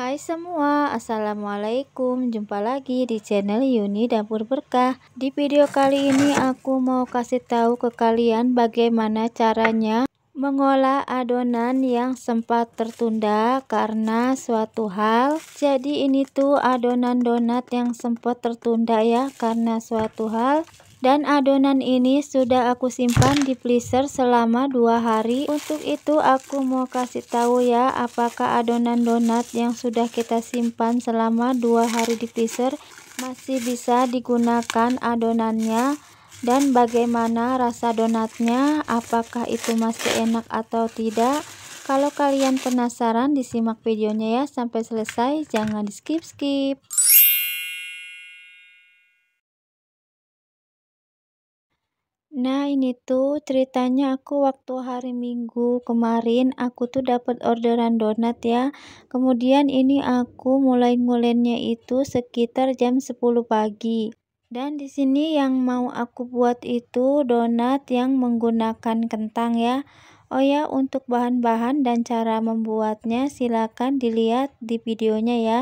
Hai semua, Assalamualaikum. Jumpa lagi di channel Yuni Dapur Berkah. Di video kali ini aku mau kasih tahu ke kalian bagaimana caranya mengolah adonan yang sempat tertunda karena suatu hal. Jadi ini tuh adonan donat yang sempat tertunda ya karena suatu hal. Dan adonan ini sudah aku simpan di freezer selama 2 hari. Untuk itu aku mau kasih tahu ya, apakah adonan donat yang sudah kita simpan selama 2 hari di freezer masih bisa digunakan adonannya, dan bagaimana rasa donatnya, apakah itu masih enak atau tidak. Kalau kalian penasaran, disimak videonya ya sampai selesai, jangan di skip-skip. Nah ini tuh ceritanya, aku waktu hari Minggu kemarin aku tuh dapat orderan donat ya. Kemudian ini aku mulai ngulennya itu sekitar jam 10 pagi. Dan di sini yang mau aku buat itu donat yang menggunakan kentang ya. Oh ya, untuk bahan-bahan dan cara membuatnya silakan dilihat di videonya ya.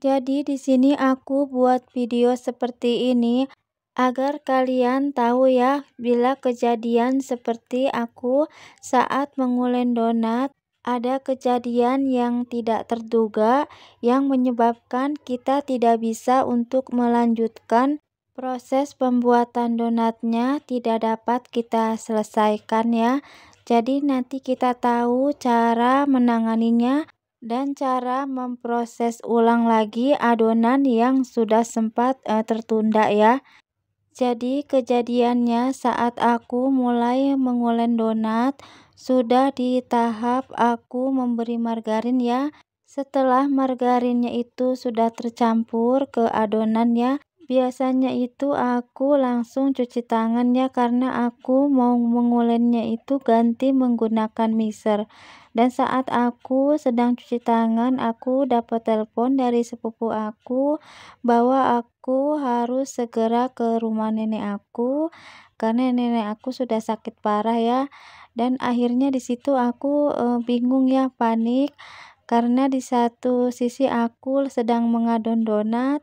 Jadi di sini aku buat video seperti ini agar kalian tahu ya, bila kejadian seperti aku saat mengulen donat, ada kejadian yang tidak terduga yang menyebabkan kita tidak bisa untuk melanjutkan proses pembuatan donatnya, tidak dapat kita selesaikan ya. Jadi nanti kita tahu cara menanganinya dan cara memproses ulang lagi adonan yang sudah sempat tertunda ya. Jadi kejadiannya saat aku mulai mengulen donat, sudah di tahap aku memberi margarin ya. Setelah margarinnya itu sudah tercampur ke adonan ya, biasanya itu aku langsung cuci tangan ya, karena aku mau mengulennya itu ganti menggunakan mixer. Dan saat aku sedang cuci tangan, aku dapat telepon dari sepupu aku bahwa aku harus segera ke rumah nenek aku karena nenek aku sudah sakit parah ya. Dan akhirnya di situ aku bingung ya, panik, karena di satu sisi aku sedang mengadon donat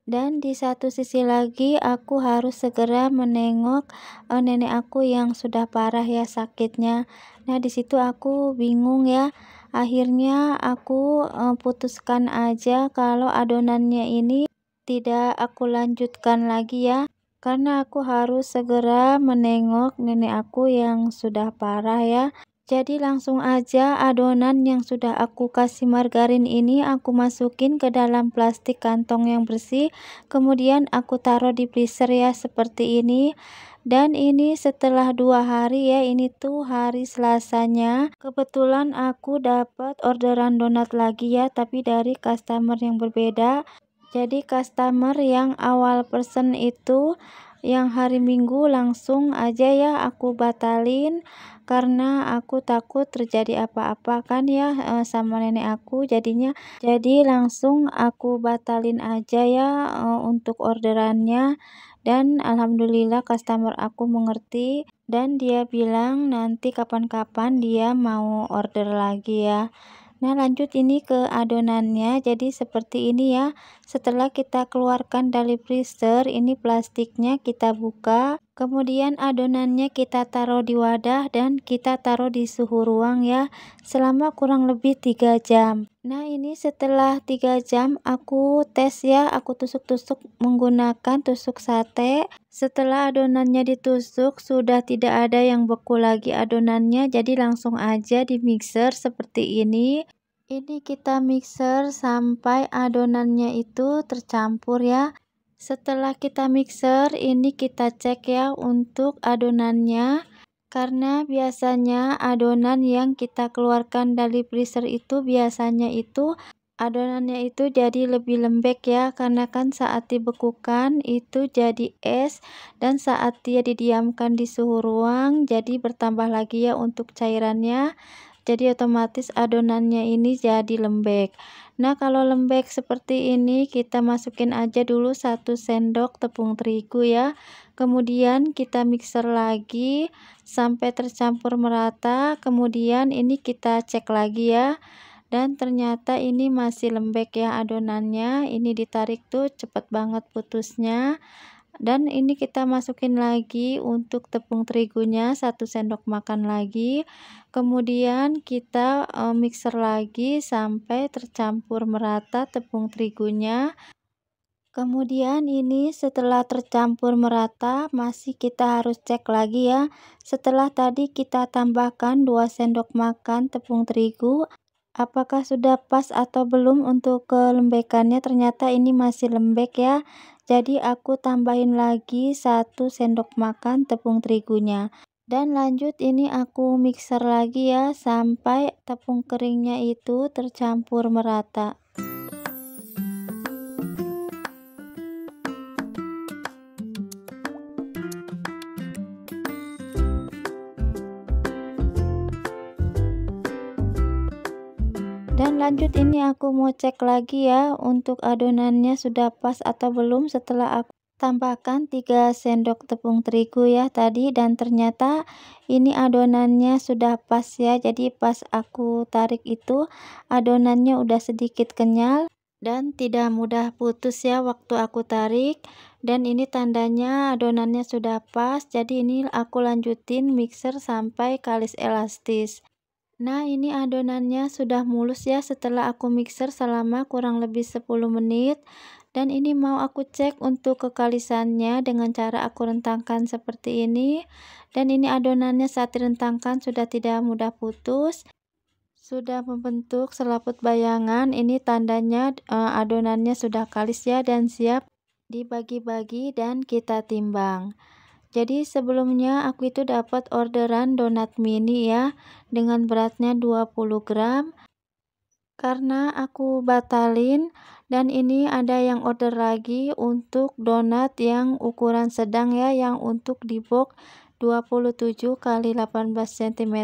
dan di satu sisi lagi aku harus segera menengok nenek aku yang sudah parah ya sakitnya. Nah di situ aku bingung ya. Akhirnya aku putuskan aja kalau adonannya ini tidak aku lanjutkan lagi ya, karena aku harus segera menengok nenek aku yang sudah parah ya. Jadi langsung aja adonan yang sudah aku kasih margarin ini aku masukin ke dalam plastik kantong yang bersih, kemudian aku taruh di freezer ya seperti ini. Dan ini setelah 2 hari ya, ini tuh hari Selasanya, kebetulan aku dapat orderan donat lagi ya, tapi dari customer yang berbeda. Jadi customer yang awal pesen itu yang hari Minggu langsung aja ya aku batalin, karena aku takut terjadi apa-apa kan ya sama nenek aku, jadi langsung aku batalin aja ya untuk orderannya. Dan alhamdulillah customer aku mengerti dan dia bilang nanti kapan-kapan dia mau order lagi ya. Nah lanjut ini ke adonannya, jadi seperti ini ya. Setelah kita keluarkan dari freezer, ini plastiknya kita buka, kemudian adonannya kita taruh di wadah dan kita taruh di suhu ruang ya, selama kurang lebih 3 jam. Nah ini setelah 3 jam aku tes ya, aku tusuk-tusuk menggunakan tusuk sate. Setelah adonannya ditusuk sudah tidak ada yang beku lagi adonannya, jadi langsung aja di mixer seperti ini. Ini kita mixer sampai adonannya itu tercampur ya. Setelah kita mixer, ini kita cek ya untuk adonannya, karena biasanya adonan yang kita keluarkan dari freezer itu biasanya itu adonannya itu jadi lebih lembek ya, karena kan saat dibekukan itu jadi es, dan saat dia didiamkan di suhu ruang jadi bertambah lagi ya untuk cairannya. Jadi otomatis adonannya ini jadi lembek. Nah kalau lembek seperti ini kita masukin aja dulu 1 sendok tepung terigu ya. Kemudian kita mixer lagi sampai tercampur merata. Kemudian ini kita cek lagi ya. dan ternyata ini masih lembek ya adonannya. Ini ditarik tuh cepet banget putusnya. Dan ini kita masukin lagi untuk tepung terigunya 1 sendok makan lagi. Kemudian kita mixer lagi sampai tercampur merata tepung terigunya. Kemudian ini setelah tercampur merata, masih kita harus cek lagi ya. Setelah tadi kita tambahkan 2 sendok makan tepung terigu, apakah sudah pas atau belum untuk kelembekannya. Ternyata ini masih lembek ya. Jadi aku tambahin lagi 1 sendok makan tepung terigunya. Dan lanjut ini aku mixer lagi ya sampai tepung keringnya itu tercampur merata. Dan lanjut ini aku mau cek lagi ya untuk adonannya sudah pas atau belum setelah aku tambahkan 3 sendok tepung terigu ya tadi, dan ternyata ini adonannya sudah pas ya. Jadi pas aku tarik itu adonannya udah sedikit kenyal dan tidak mudah putus ya waktu aku tarik, dan ini tandanya adonannya sudah pas. Jadi ini aku lanjutin mixer sampai kalis elastis. Nah, ini adonannya sudah mulus ya setelah aku mixer selama kurang lebih 10 menit. Dan ini mau aku cek untuk kekalisannya dengan cara aku rentangkan seperti ini. Dan ini adonannya saat direntangkan sudah tidak mudah putus. Sudah membentuk selaput bayangan. Ini tandanya adonannya sudah kalis ya dan siap dibagi-bagi dan kita timbang. Jadi sebelumnya aku itu dapat orderan donat mini ya dengan beratnya 20 gram. Karena aku batalin, dan ini ada yang order lagi untuk donat yang ukuran sedang ya, yang untuk di box 27 kali 18 cm.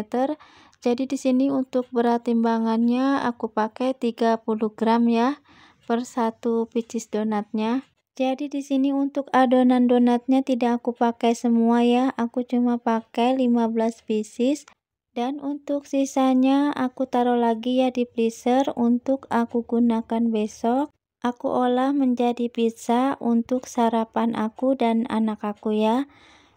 Jadi di sini untuk berat timbangannya aku pakai 30 gram ya per satu pieces donatnya. Jadi di sini untuk adonan donatnya tidak aku pakai semua ya, aku cuma pakai 15 pieces. Dan untuk sisanya aku taruh lagi ya di freezer untuk aku gunakan besok. Aku olah menjadi pizza untuk sarapan aku dan anak aku ya.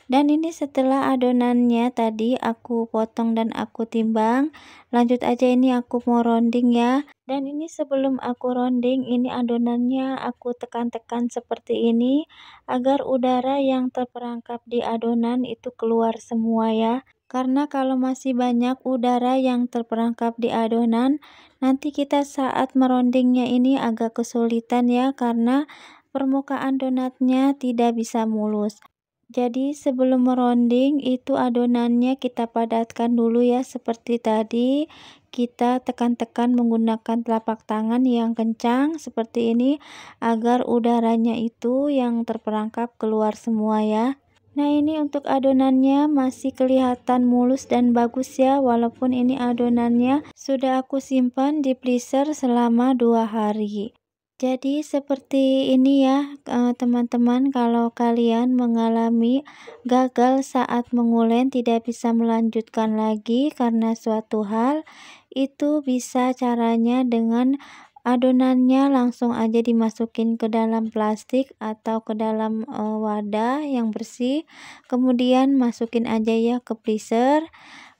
Dan ini setelah adonannya tadi aku potong dan aku timbang, lanjut aja ini aku mau rounding ya. Dan ini sebelum aku rounding, ini adonannya aku tekan-tekan seperti ini agar udara yang terperangkap di adonan itu keluar semua ya. Karena kalau masih banyak udara yang terperangkap di adonan, nanti kita saat merondingnya ini agak kesulitan ya, karena permukaan donatnya tidak bisa mulus. Jadi sebelum meronding itu adonannya kita padatkan dulu ya seperti tadi. Kita tekan-tekan menggunakan telapak tangan yang kencang seperti ini agar udaranya itu yang terperangkap keluar semua ya. Nah, ini untuk adonannya masih kelihatan mulus dan bagus ya, walaupun ini adonannya sudah aku simpan di freezer selama 2 hari. Jadi seperti ini ya teman-teman, kalau kalian mengalami gagal saat mengulen tidak bisa melanjutkan lagi karena suatu hal, itu bisa caranya dengan adonannya langsung aja dimasukin ke dalam plastik atau ke dalam wadah yang bersih, kemudian masukin aja ya ke freezer.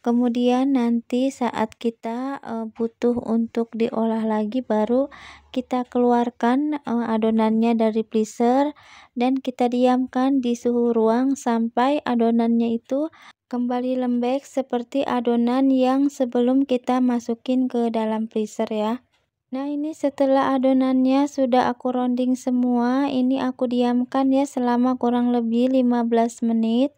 Kemudian nanti saat kita butuh untuk diolah lagi baru kita keluarkan adonannya dari freezer dan kita diamkan di suhu ruang sampai adonannya itu kembali lembek seperti adonan yang sebelum kita masukin ke dalam freezer ya. Nah, ini setelah adonannya sudah aku rounding semua, ini aku diamkan ya selama kurang lebih 15 menit.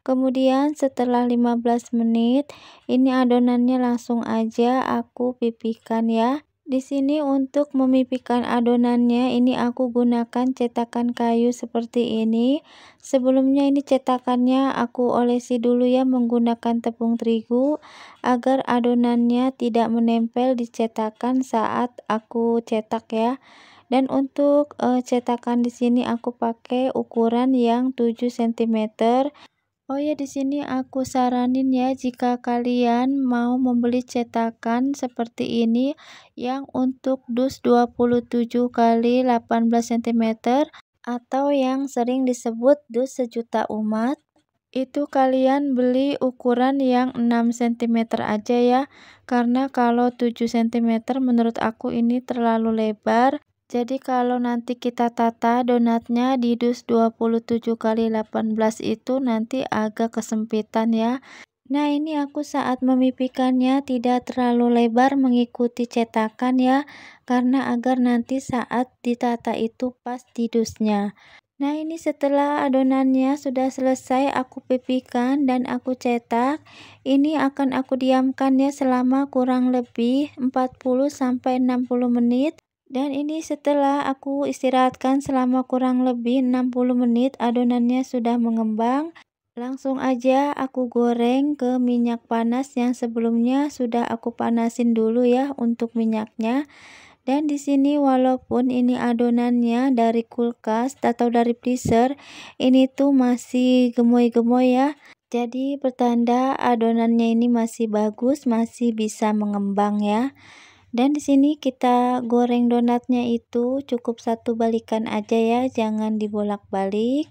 Kemudian setelah 15 menit, ini adonannya langsung aja aku pipihkan ya. Di sini untuk memipihkan adonannya ini aku gunakan cetakan kayu seperti ini. Sebelumnya ini cetakannya aku olesi dulu ya menggunakan tepung terigu agar adonannya tidak menempel di cetakan saat aku cetak ya. Dan untuk cetakan di sini aku pakai ukuran yang 7 cm. Oh ya, di sini aku saranin ya, jika kalian mau membeli cetakan seperti ini yang untuk dus 27 kali 18 cm atau yang sering disebut dus sejuta umat, itu kalian beli ukuran yang 6 cm aja ya. Karena kalau 7 cm menurut aku ini terlalu lebar. Jadi kalau nanti kita tata donatnya di dus 27 kali 18 itu nanti agak kesempitan ya. Nah, ini aku saat memipikannya tidak terlalu lebar mengikuti cetakan ya, karena agar nanti saat ditata itu pas di dusnya. Nah, ini setelah adonannya sudah selesai aku pipihkan dan aku cetak, ini akan aku diamkan ya selama kurang lebih 40 sampai 60 menit. Dan ini setelah aku istirahatkan selama kurang lebih 60 menit, adonannya sudah mengembang. Langsung aja aku goreng ke minyak panas yang sebelumnya sudah aku panasin dulu ya untuk minyaknya. Dan di sini walaupun ini adonannya dari kulkas atau dari freezer, ini tuh masih gemoy-gemoy ya. Jadi pertanda adonannya ini masih bagus, masih bisa mengembang ya. Dan di sini kita goreng donatnya itu cukup satu balikan aja ya, jangan dibolak-balik.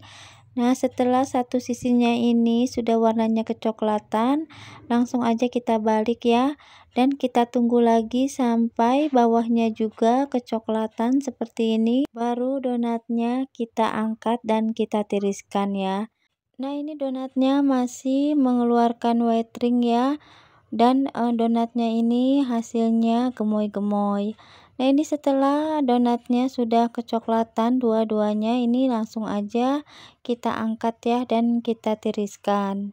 Nah, setelah satu sisinya ini sudah warnanya kecoklatan, langsung aja kita balik ya. Dan kita tunggu lagi sampai bawahnya juga kecoklatan seperti ini. Baru donatnya kita angkat dan kita tiriskan ya. Nah, ini donatnya masih mengeluarkan white ring ya. Dan donatnya ini hasilnya gemoy-gemoy. Nah, ini setelah donatnya sudah kecoklatan dua-duanya, ini langsung aja kita angkat ya dan kita tiriskan.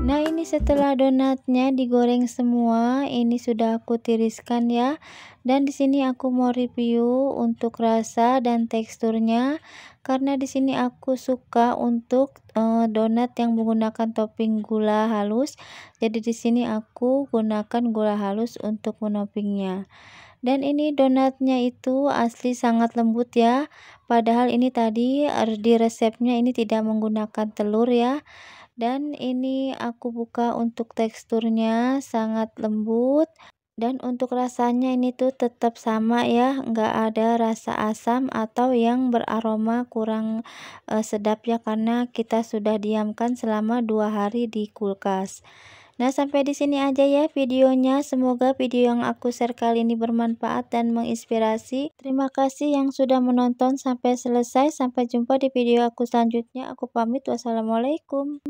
Nah, ini setelah donatnya digoreng semua, ini sudah aku tiriskan ya. Dan di sini aku mau review untuk rasa dan teksturnya, karena di sini aku suka untuk donat yang menggunakan topping gula halus. Jadi di sini aku gunakan gula halus untuk menopingnya. Dan ini donatnya itu asli sangat lembut ya. Padahal ini tadi di resepnya ini tidak menggunakan telur ya. Dan ini aku buka untuk teksturnya sangat lembut, dan untuk rasanya ini tuh tetap sama ya, nggak ada rasa asam atau yang beraroma kurang sedap ya, karena kita sudah diamkan selama 2 hari di kulkas. Nah, sampai di sini aja ya videonya. Semoga video yang aku share kali ini bermanfaat dan menginspirasi. Terima kasih yang sudah menonton sampai selesai. Sampai jumpa di video aku selanjutnya. Aku pamit. Wassalamualaikum.